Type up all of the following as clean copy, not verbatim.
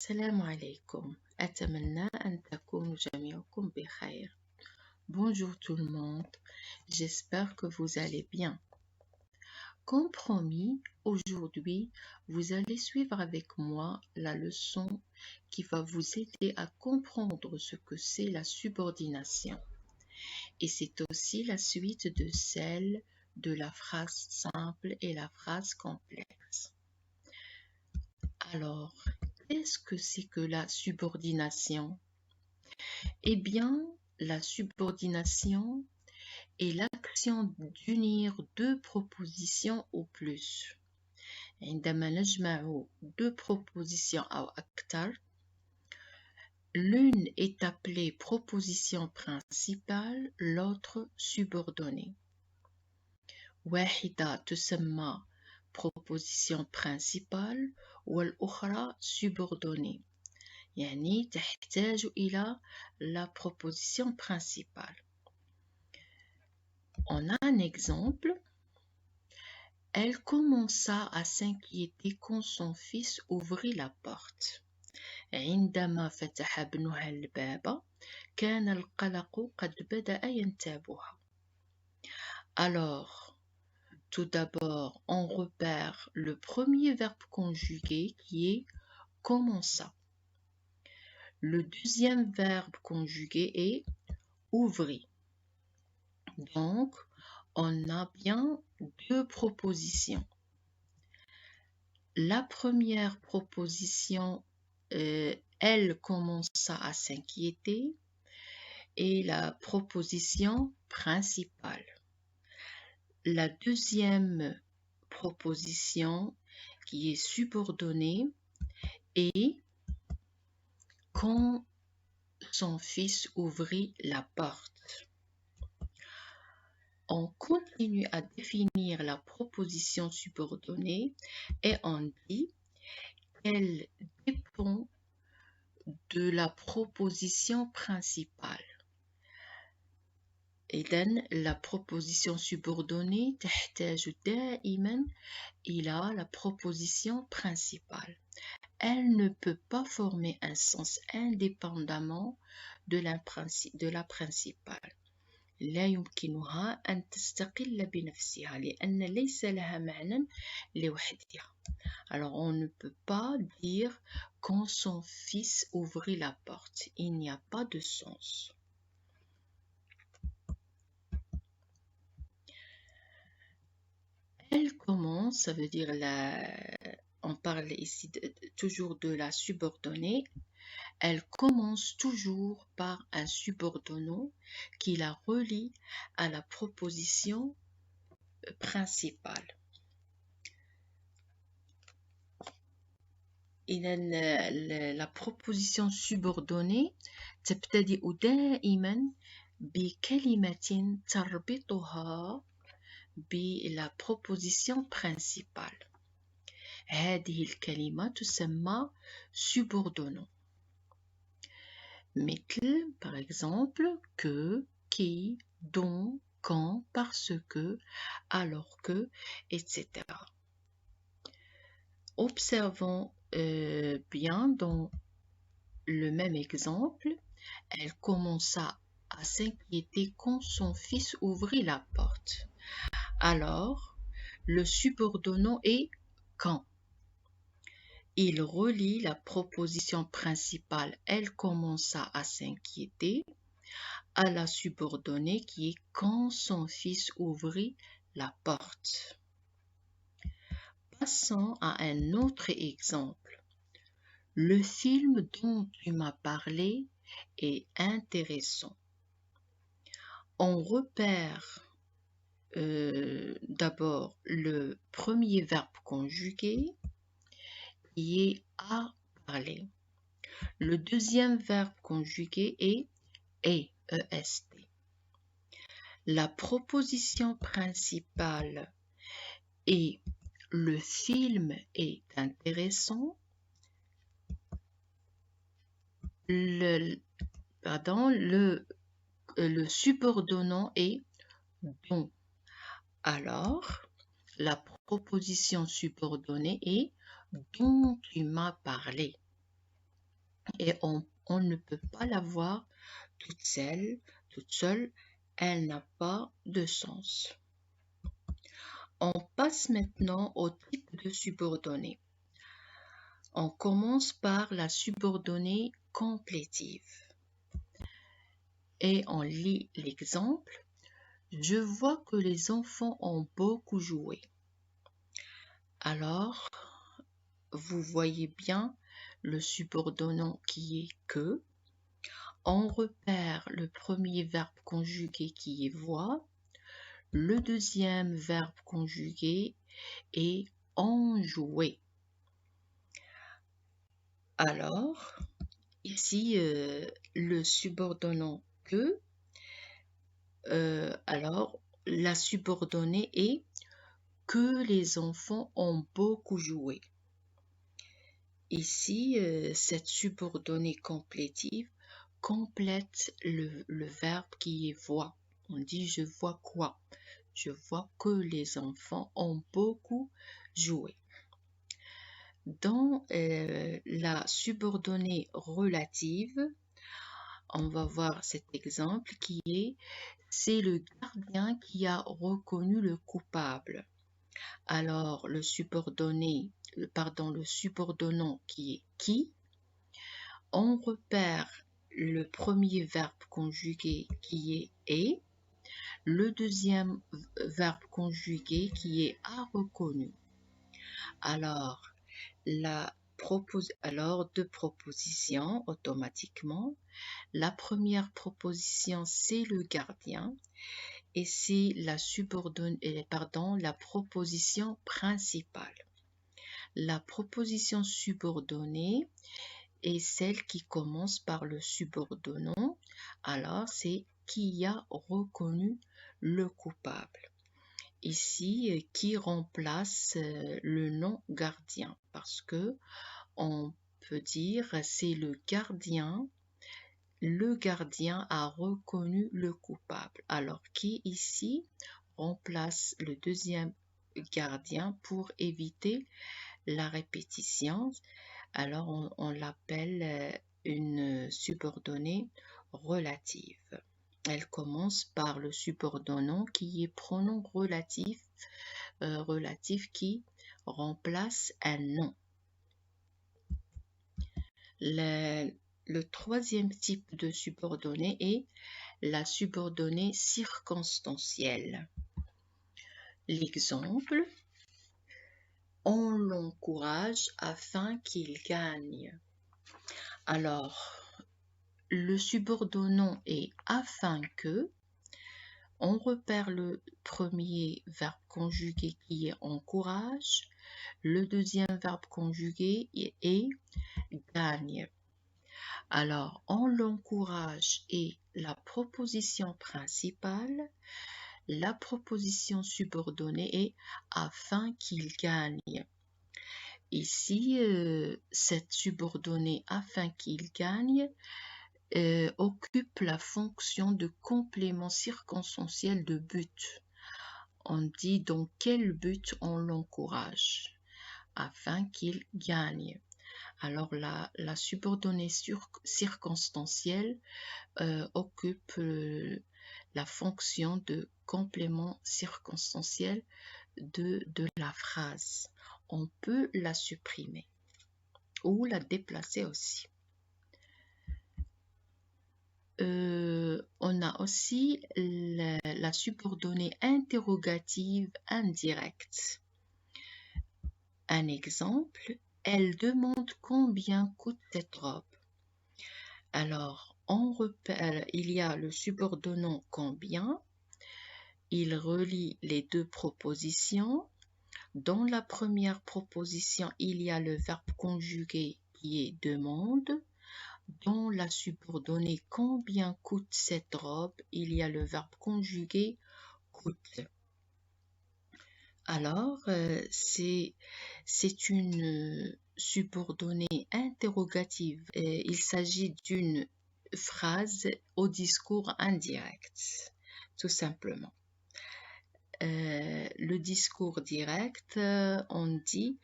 السلام عليكم. أتمنى أن تكونوا جميعكم بخير. Bonjour tout le monde. J'espère que vous allez bien. Comme promis, aujourd'hui, vous allez suivre avec moi la leçon qui va vous aider à comprendre ce que c'est la subordination. Et c'est aussi la suite de celle de la phrase simple et la phrase complexe. Alors, qu'est-ce que c'est que la subordination? Eh bien, la subordination est l'action d'unir deux propositions au plus. عندما نجمع deux propositions أو أكثر, l'une est appelée proposition principale, l'autre subordonnée. واحدة تسمى proposition principale والأخرى subordonnée. يعني تحتاج إلى la proposition principale. On a un exemple. Elle commença à s'inquiéter quand son fils ouvrit la porte. عندما فتح ابنها الباب كان القلق قد بدأ ينتابها. Alors, tout d'abord, on repère le premier verbe conjugué qui est commença. Le deuxième verbe conjugué est ouvrit. Donc, on a bien deux propositions. La première proposition, elle commença à s'inquiéter, et la proposition principale. La deuxième proposition qui est subordonnée est quand son fils ouvrit la porte. On continue à définir la proposition subordonnée et on dit qu'elle dépend de la proposition principale. إذن la proposition subordonnée تحتاج دائما إلى la proposition principale. Elle ne peut pas former un sens indépendamment de la principale. لا يمكنها أن تستقل بنفسها لأن ليس لها معنى لوحدها. Alors on ne peut pas dire quand son fils ouvrit la porte. Il n'y a pas de sens. Elle commence, ça veut dire on parle ici toujours de la subordonnée. Elle commence toujours par un subordonnant qui la relie à la proposition principale. La proposition subordonnée تبتدئ دائما بكلمة تربطها بلا proposition principale. هذه الكلمة تسمى subordonnant. مثل par exemple que, qui, dont, quand, parce que, alors que, etc. Observons bien dans le même exemple, elle commença à s'inquiéter quand son fils ouvrit la porte. Alors, le subordonnant est quand. Il relie la proposition principale, elle commença à s'inquiéter, à la subordonnée qui est quand son fils ouvrit la porte. Passons à un autre exemple. Le film dont tu m'as parlé est intéressant. On repère d'abord le premier verbe conjugué qui est à parler. Le deuxième verbe conjugué est est. La proposition principale est le film est intéressant. Le subordonnant est dont. Alors, la proposition subordonnée est dont tu m'as parlé. et on ne peut pas la voir toute seule, elle n'a pas de sens. On passe maintenant au type de subordonnée. On commence par la subordonnée complétive. Et on lit l'exemple. Je vois que les enfants ont beaucoup joué. Alors, vous voyez bien le subordonnant qui est que. On repère le premier verbe conjugué qui est voir. Le deuxième verbe conjugué est ont joué. Alors, ici, le subordonnant que, alors la subordonnée est que les enfants ont beaucoup joué. Ici, cette subordonnée complétive complète le verbe qui est voir. On dit je vois quoi? Je vois que les enfants ont beaucoup joué. Dans la subordonnée relative, on va voir cet exemple qui est c'est le gardien qui a reconnu le coupable. Alors le subordonnant qui est qui, on repère le premier verbe conjugué qui est, le deuxième verbe conjugué qui est a reconnu. Alors, deux propositions automatiquement. La première proposition, c'est le gardien et c'est la proposition principale. La proposition subordonnée est celle qui commence par le subordonnant. Alors, c'est qui a reconnu le coupable. Ici, qui remplace le nom gardien parce que on peut dire c'est le gardien a reconnu le coupable. Alors qui ici remplace le deuxième gardien pour éviter la répétition. Alors on l'appelle une subordonnée relative. Elle commence par le subordonnant qui est pronom relatif qui remplace un nom. Le troisième type de subordonnée est la subordonnée circonstancielle. L'exemple, on l'encourage afin qu'il gagne. Alors, le subordonnant est afin que. On repère le premier verbe conjugué qui est encourage. Le deuxième verbe conjugué est gagne. Alors, on l'encourage est la proposition principale. La proposition subordonnée est afin qu'il gagne. Ici, cette subordonnée afin qu'il gagne occupe la fonction de complément circonstanciel de but. On dit dans quel but on l'encourage afin qu'il gagne. Alors la subordonnée circonstancielle occupe la fonction de complément circonstanciel de la phrase. On peut la supprimer ou la déplacer aussi. On a aussi la subordonnée interrogative indirecte. Un exemple, elle demande combien coûte cette robe. Alors, il y a le subordonnant combien. Il relie les deux propositions. Dans la première proposition, il y a le verbe conjugué qui est demande. Dans la subordonnée combien coûte cette robe, il y a le verbe conjugué coûte. Alors, c'est une subordonnée interrogative. Il s'agit d'une phrase au discours indirect, tout simplement. Le discours direct, on dit,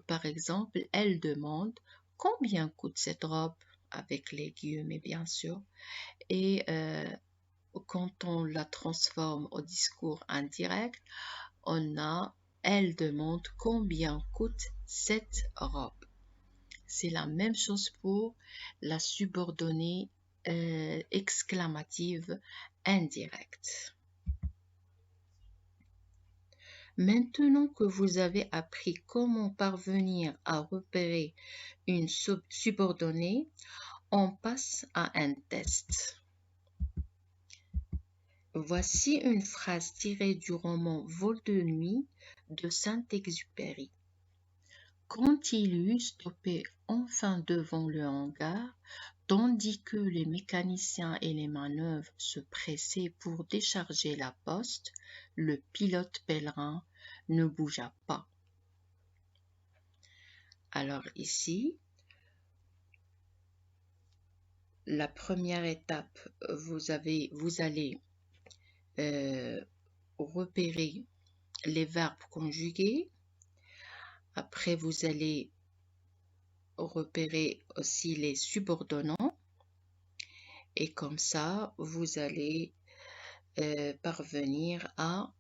par exemple, elle demande combien coûte cette robe, avec les guillemets bien sûr, et quand on la transforme au discours indirect, on a elle demande combien coûte cette robe. C'est la même chose pour la subordonnée exclamative indirecte. Maintenant que vous avez appris comment parvenir à repérer une subordonnée, on passe à un test. Voici une phrase tirée du roman Vol de nuit de Saint-Exupéry. Quand il eut stoppé enfin devant le hangar, tandis que les mécaniciens et les manœuvres se pressaient pour décharger la poste, le pilote pèlerin ne bougea pas. Alors ici, la première étape, vous allez repérer les verbes conjugués. Après, vous allez repérer aussi les subordonnants. Et comme ça, vous allez parvenir à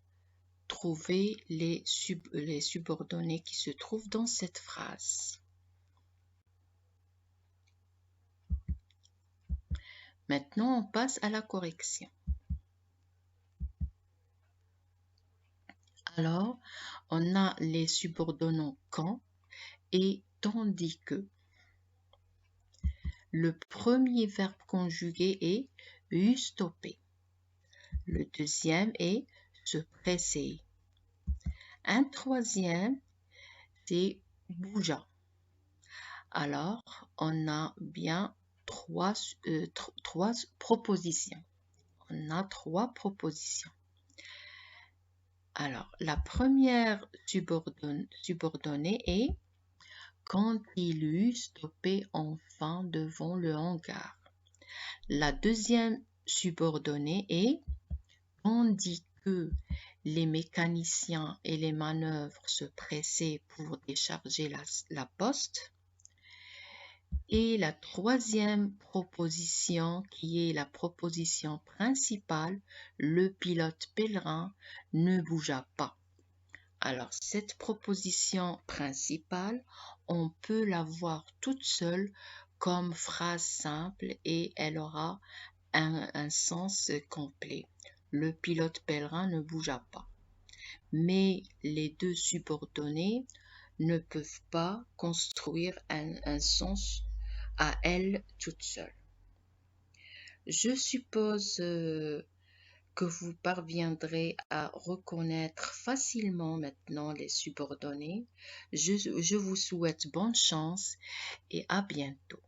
trouver les subordonnés qui se trouvent dans cette phrase. Maintenant, on passe à la correction. Alors, on a les subordonnants quand et tandis que. Le premier verbe conjugué est eut stoppé. Le deuxième est se presser. Un troisième, c'est bougea. Alors, on a bien trois propositions. On a trois propositions. Alors, la première subordonnée est quand il eut stoppé enfin devant le hangar. La deuxième subordonnée est tandis que les mécaniciens et les manœuvres se pressaient pour décharger la poste. Et la troisième proposition, qui est la proposition principale, le pilote pèlerin ne bougea pas. Alors, cette proposition principale, on peut la voir toute seule comme phrase simple et elle aura un sens complet. Le pilote pèlerin ne bougea pas. Mais les deux subordonnés ne peuvent pas construire un sens à elles toutes seules. Je suppose que vous parviendrez à reconnaître facilement maintenant les subordonnés. Je vous souhaite bonne chance et à bientôt.